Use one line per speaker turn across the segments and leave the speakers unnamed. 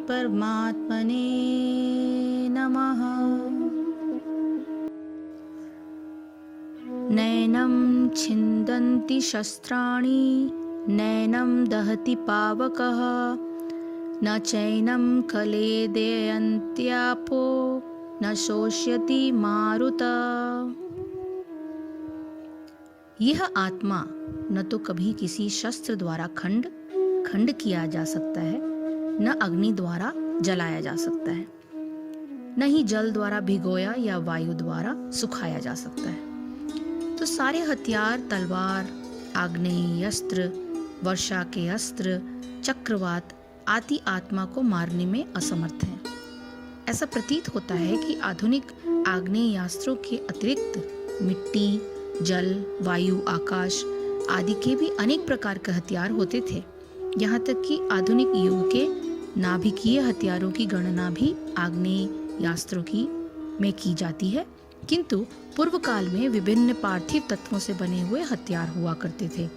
परमात्मने नमः। नैनं छिन्दन्ति शस्त्राणि नैनं दहति पावकः न चैनं क्लेदयन्त्यापो न शोष्यति मारुतः। यह आत्मा न तो कभी किसी शस्त्र द्वारा खंड किया जा सकता है, न अग्नि द्वारा जलाया जा सकता है, न ही जल द्वारा भिगोया या वायु द्वारा सुखाया जा सकता है। तो सारे हथियार, तलवार, आग्नेय अस्त्र, वर्षा के अस्त्र, चक्रवात आदि आत्मा को मारने में असमर्थ हैं। ऐसा प्रतीत होता है कि आधुनिक आग्नेयास्त्रों के अतिरिक्त मिट्टी, जल, वायु, आकाश आदि के भी अनेक प्रकार के हथियार होते थे। यहाँ तक कि आधुनिक युग के नाभिकीय हथियारों की गणना भी आग्नेयास्त्रों में की जाती है, किंतु पूर्व काल में विभिन्न पार्थिव तत्वों से बने हुए हथियार हुआ करते थे।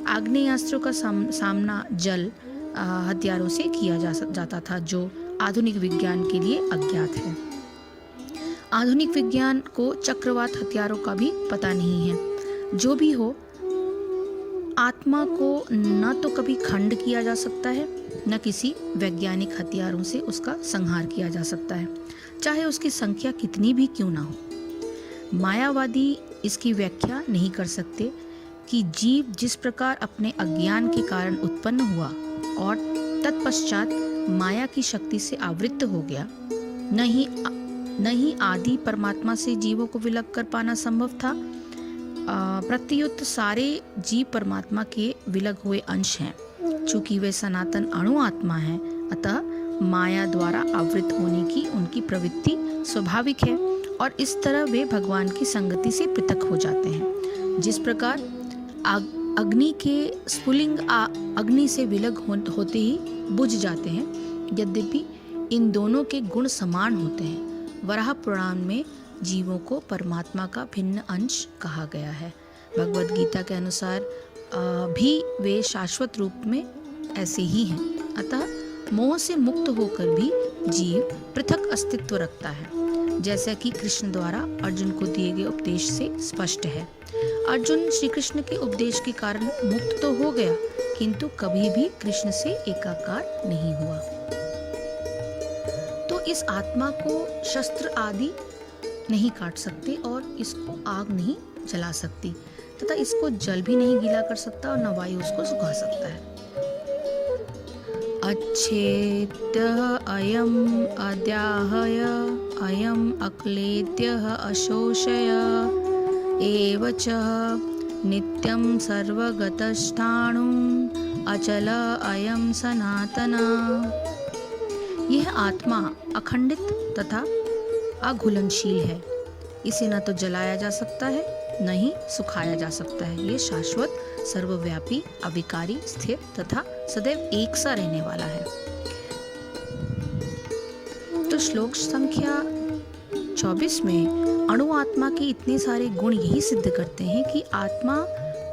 आग्नेयास्त्रों का सामना जल हथियारों से किया जाता था, जो आधुनिक विज्ञान के लिए अज्ञात है। आधुनिक विज्ञान को चक्रवात हथियारों का भी पता नहीं है। जो भी हो, आत्मा को न तो कभी खंड किया जा सकता है, न किसी वैज्ञानिक हथियारों से उसका संहार किया जा सकता है, चाहे उसकी संख्या कितनी भी क्यों ना हो। मायावादी इसकी व्याख्या नहीं कर सकते कि जीव जिस प्रकार अपने अज्ञान के कारण उत्पन्न हुआ और तत्पश्चात माया की शक्ति से आवृत्त हो गया, न ही आदि परमात्मा से जीवों को विलग कर पाना संभव था। प्रत्युत सारे जीव परमात्मा के विलग हुए अंश हैं। चूंकि वे सनातन अणु आत्मा हैं, अतः माया द्वारा आवृत होने की उनकी प्रवृत्ति स्वाभाविक है और इस तरह वे भगवान की संगति से पृथक हो जाते हैं। जिस प्रकार अग्नि के स्फुलिंग अग्नि से विलग होते ही बुझ जाते हैं, यद्यपि इन दोनों के गुण समान होते हैं। वराह पुराण में जीवों को परमात्मा का भिन्न अंश कहा गया है। भगवद गीता के अनुसार भी वे शाश्वत रूप में ऐसे ही हैं। अतः मोह से मुक्त होकर भी जीव पृथक अस्तित्व रखता है, जैसा कि कृष्ण द्वारा अर्जुन को दिए गए उपदेश से स्पष्ट है। अर्जुन श्री कृष्ण के उपदेश के कारण मुक्त तो हो गया, किंतु कभी भी कृष्ण से एकाकार नहीं हुआ। तो इस आत्मा को शस्त्र आदि नहीं काट सकते और इसको आग नहीं जला सकती, तथा इसको जल भी नहीं गीला कर सकता और न वायु उसको सुखा सकता है। अच्छेद्यः अयम् अद्याहय अयम् अक्लेद्यः अशोषय एव च नित्यं सर्वगतस्थाणुम् अचल अयं सनातना। यह आत्मा अखंडित तथा अघुलनशील है। इसे न तो जलाया जा सकता है, न ही सुखाया जा सकता है। ये शाश्वत, सर्वव्यापी, अविकारी, स्थिर तथा सदैव एक सा रहने वाला है। तो श्लोक संख्या 24 में अणु आत्मा के इतने सारे गुण यही सिद्ध करते हैं कि आत्मा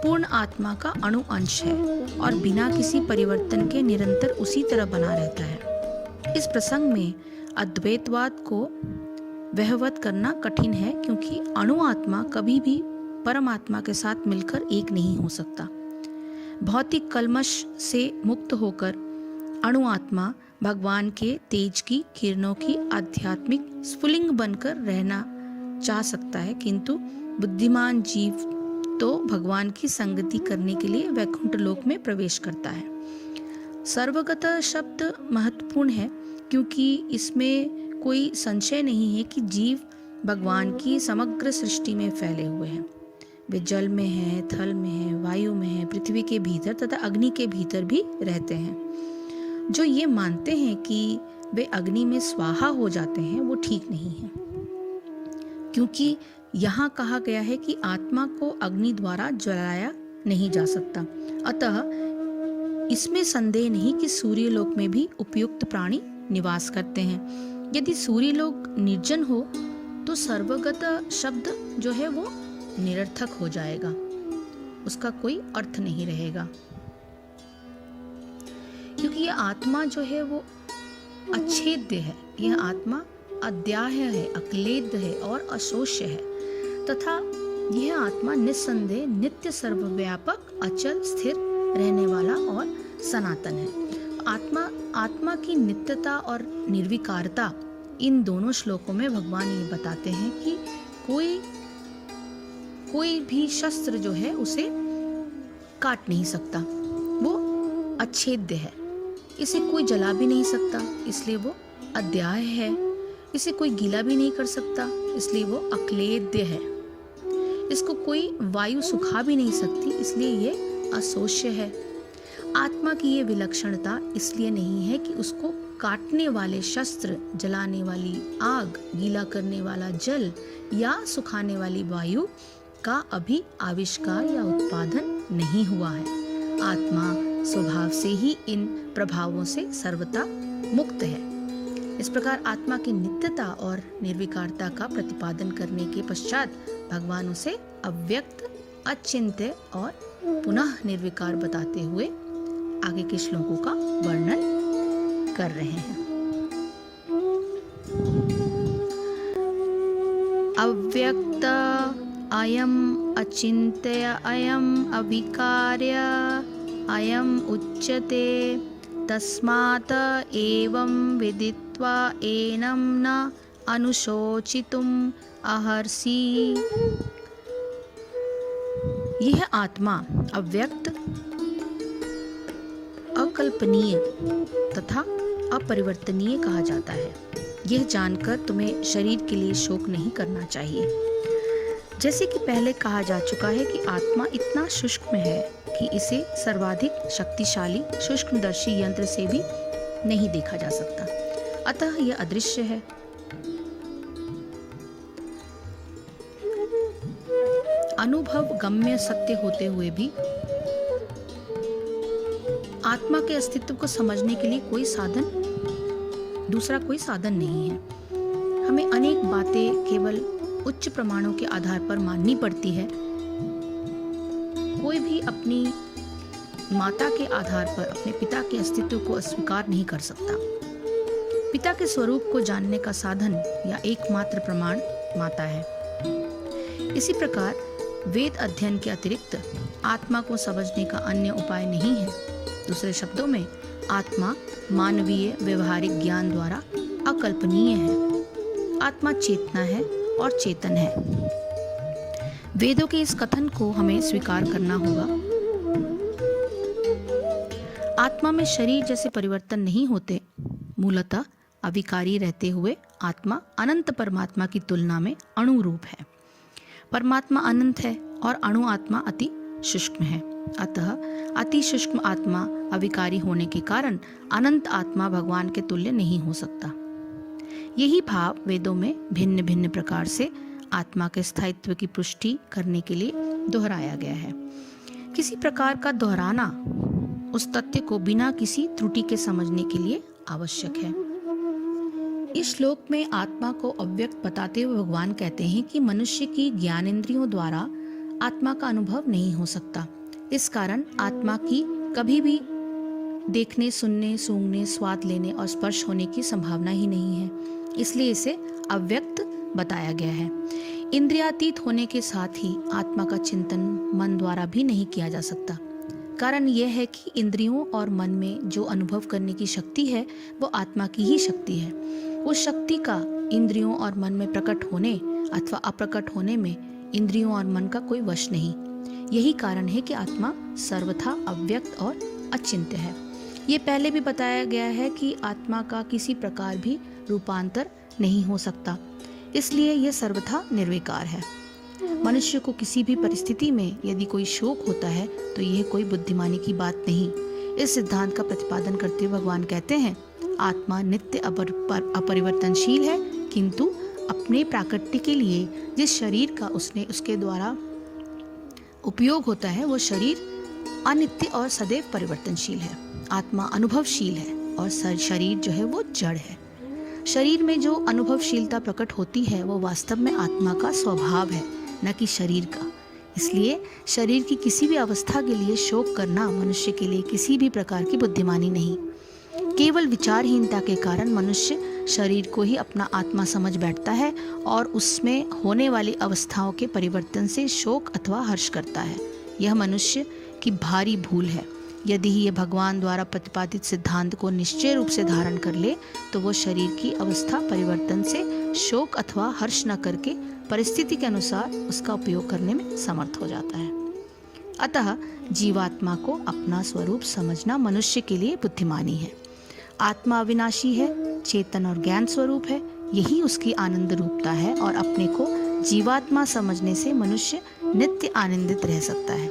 पूर्ण आत्मा का अणु अंश है और बिना किसी परिवर्तन के निरंतर उसी तरह बना रहता है। इस प्रसंग में अद्वैतवाद को वहवत करना कठिन है, क्योंकि अणु आत्मा कभी भी परमात्मा के साथ मिलकर एक नहीं हो सकता। भौतिक कल्मश से मुक्त होकर अणु आत्मा भगवान के तेज की किरणों की आध्यात्मिक स्फुलिंग बनकर रहना चाह सकता है, किंतु बुद्धिमान जीव तो भगवान की संगति करने के लिए वैकुंठ लोक में प्रवेश करता है। सर्वगत शब्द महत्वपूर्ण है, क्योंकि इसमें कोई संशय नहीं है कि जीव भगवान की समग्र सृष्टि में फैले हुए हैं। वे जल में हैं, थल में हैं, वायु में हैं, पृथ्वी के भीतर तथा अग्नि के भीतर भी रहते हैं। जो ये मानते हैं कि वे अग्नि में स्वाहा हो जाते हैं, वो ठीक नहीं है, क्योंकि यहाँ कहा गया है कि आत्मा को अग्नि द्वारा जलाया नहीं जा सकता। अतः इसमें संदेह नहीं कि सूर्यलोक में भी उपयुक्त प्राणी निवास करते हैं। यदि सूर्यलोक निर्जन हो तो सर्वगत शब्द जो है वो निरर्थक हो जाएगा, उसका कोई अर्थ नहीं रहेगा, क्योंकि ये आत्मा जो है वो अच्छेद्य है, यह आत्मा अद्याह्य है, अक्लेद्य है और अशोष्य है तथा यह आत्मा निस्संदेह नित्य सर्वव्यापक अचल स्थिर रहने वाला और सनातन है। आत्मा की नित्यता और निर्विकारता, इन दोनों श्लोकों में भगवान ये बताते हैं कि कोई भी शस्त्र जो है उसे काट नहीं सकता, वो अच्छेद्य है, इसे कोई जला भी नहीं सकता इसलिए वो अद्याह्य है, इसे कोई गीला भी नहीं कर सकता इसलिए वो अक्लेद्य है, इसको कोई वायु सुखा भी नहीं सकती इसलिए ये अशोष्य है। आत्मा की ये विलक्षणता इसलिए नहीं है कि उसको काटने वाले शस्त्र, जलाने वाली आग, गीला करने वाला जल या सुखाने वाली वायु का अभी आविष्कार या उत्पादन नहीं हुआ है। आत्मा स्वभाव से ही इन प्रभावों से सर्वथा मुक्त है। इस प्रकार आत्मा की नित्यता और निर्विकारता का प्रतिपादन करने के पश्चात भगवान उसे अव्यक्त, अचिंत्य और पुनः निर्विकार बताते हुए आगे के श्लोकों का वर्णन कर रहे हैं। अव्यक्त अयम अचिन्त्य अयम अविकार्य अयम उच्यते तस्मात् एवं विदित्वा एनं न अनुशोचितुम् अर्हसि। यह आत्मा अव्यक्त, अकल्पनीय तथा अपरिवर्तनीय कहा जाता है। यह जानकर तुम्हें शरीर के लिए शोक नहीं करना चाहिए। जैसे कि पहले कहा जा चुका है कि आत्मा इतना सूक्ष्म है कि इसे सर्वाधिक शक्तिशाली सूक्ष्मदर्शी यंत्र से भी नहीं देखा जा सकता, अतः यह अदृश्य है। अनुभव गम्य सत्य होते हुए भी आत्मा के अस्तित्व को समझने के लिए दूसरा कोई साधन नहीं है। हमें अनेक बातें केवल उच्च प्रमाणों के आधार पर माननी पड़ती है। कोई भी अपनी माता के आधार पर अपने पिता के अस्तित्व को अस्वीकार नहीं कर सकता। पिता के स्वरूप को जानने का साधन या एकमात्र प्रमाण माता है। इसी प्रकार वेद अध्ययन के अतिरिक्त आत्मा को समझने का अन्य उपाय नहीं है। दूसरे शब्दों में आत्मा मानवीय व्यवहारिक ज्ञान द्वारा अकल्पनीय है। आत्मा चेतना है और चेतन है। वेदों के इस कथन को हमें स्वीकार करना होगा। आत्मा में शरीर जैसे परिवर्तन नहीं होते। मूलतः अविकारी रहते हुए आत्मा अनंत परमात्मा की तुलना में अणु रूप है। परमात्मा अनंत है और अणु आत्मा अति सूक्ष्म है। अतः अति सूक्ष्म आत्मा अविकारी होने के कारण अनंत आत्मा भगवान के तुल्य नहीं हो सकता। यही भाव वेदों में भिन्न भिन्न प्रकार से आत्मा के स्थायित्व की पुष्टि करने के लिए दोहराया गया है। किसी प्रकार का दोहराना उस तथ्य को बिना किसी त्रुटि के समझने के लिए आवश्यक है। इस श्लोक में आत्मा को अव्यक्त बताते हुए भगवान कहते हैं कि मनुष्य की ज्ञानेंद्रियों द्वारा आत्मा का अनुभव नहीं हो सकता। इस कारण आत्मा की कभी भी देखने, सुनने, सूंघने, स्वाद लेने और स्पर्श होने की संभावना ही नहीं है। इसलिए इसे अव्यक्त बताया गया है। इंद्रियातीत होने के साथ ही आत्मा का चिंतन मन द्वारा भी नहीं किया जा सकता। कारण यह है कि इंद्रियों और मन में जो अनुभव करने की शक्ति है वो आत्मा की ही शक्ति है। उस शक्ति का इंद्रियों और मन में प्रकट होने अथवा अप्रकट होने में इंद्रियों और मन का कोई वश नहीं। यही कारण है कि आत्मा सर्वथा अव्यक्त और अचिंत्य है। ये पहले भी बताया गया है कि आत्मा का किसी प्रकार भी रूपांतर नहीं हो सकता, इसलिए यह सर्वथा निर्विकार है। मनुष्य को किसी भी परिस्थिति में यदि कोई शोक होता है तो यह कोई बुद्धिमानी की बात नहीं। इस सिद्धांत का प्रतिपादन करते हुए भगवान कहते हैं, आत्मा नित्य अपरिवर्तनशील है, किंतु अपने प्राकृति के लिए जिस शरीर का उसके द्वारा उपयोग होता है वो शरीर अनित्य और सदैव परिवर्तनशील है। आत्मा अनुभवशील है और शरीर जो है वो जड़ है। शरीर में जो अनुभवशीलता प्रकट होती है वो वास्तव में आत्मा का स्वभाव है, न कि शरीर का। इसलिए शरीर की किसी भी अवस्था के लिए शोक करना मनुष्य के लिए किसी भी प्रकार की बुद्धिमानी नहीं। केवल विचारहीनता के कारण मनुष्य शरीर को ही अपना आत्मा समझ बैठता है और उसमें होने वाली अवस्थाओं के परिवर्तन से शोक अथवा हर्ष करता है। यह मनुष्य की भारी भूल है। यदि ये भगवान द्वारा प्रतिपादित सिद्धांत को निश्चय रूप से धारण कर ले तो वो शरीर की अवस्था परिवर्तन से शोक अथवा हर्ष न करके परिस्थिति के अनुसार उसका उपयोग करने में समर्थ हो जाता है। अतः जीवात्मा को अपना स्वरूप समझना मनुष्य के लिए बुद्धिमानी है। आत्मा अविनाशी है, चेतन और ज्ञान स्वरूप है, यही उसकी आनंद रूपता है और अपने को जीवात्मा समझने से मनुष्य नित्य आनंदित रह सकता है।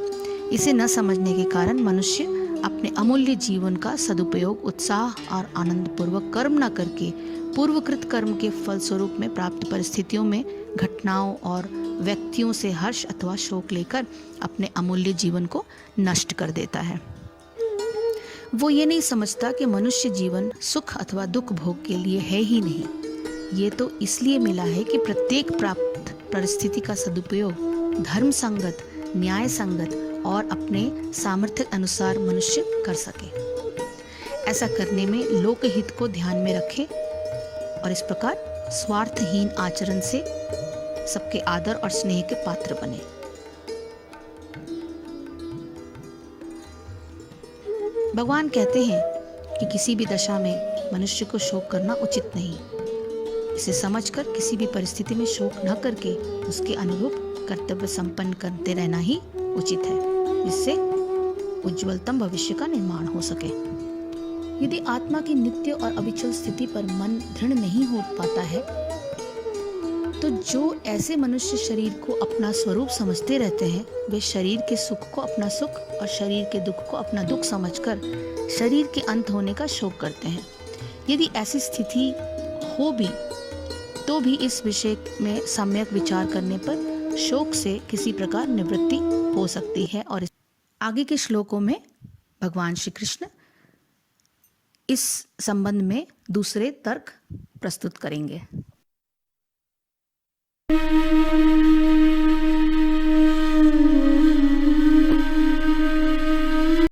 इसे न समझने के कारण मनुष्य अपने अमूल्य जीवन का सदुपयोग उत्साह और आनंद पूर्वक कर्म न करके पूर्वकृत कर्म के फलस्वरूप में प्राप्त परिस्थितियों में घटनाओं और व्यक्तियों से हर्ष अथवा शोक लेकर अपने अमूल्य जीवन को नष्ट कर देता है। वो ये नहीं समझता कि मनुष्य जीवन सुख अथवा दुख भोग के लिए है ही नहीं। ये तो इसलिए मिला है कि प्रत्येक प्राप्त परिस्थिति का सदुपयोग धर्म संगत, न्याय संगत और अपने सामर्थ्य अनुसार मनुष्य कर सके। ऐसा करने में लोकहित को ध्यान में रखे और इस प्रकार स्वार्थहीन आचरण से सबके आदर और स्नेह के पात्र बने। भगवान कहते हैं कि किसी भी दशा में मनुष्य को शोक करना उचित नहीं। इसे समझकर किसी भी परिस्थिति में शोक न करके उसके अनुरूप कर्तव्य संपन्न करते रहना ही उचित है, जिससे उज्ज्वलतम भविष्य का निर्माण हो सके। यदि आत्मा की नित्य और अविचल स्थिति पर मन दृढ़ नहीं हो पाता है तो जो ऐसे मनुष्य शरीर को अपना स्वरूप समझते रहते हैं वे शरीर के सुख को अपना सुख और शरीर के दुख को अपना दुख समझकर शरीर के अंत होने का शोक करते हैं। यदि ऐसी स्थिति हो भी तो भी इस विषय में सम्यक विचार करने पर शोक से किसी प्रकार निवृत्ति हो सकती है। और आगे के श्लोकों में भगवान श्री कृष्ण इस संबंध में दूसरे तर्क प्रस्तुत करेंगे।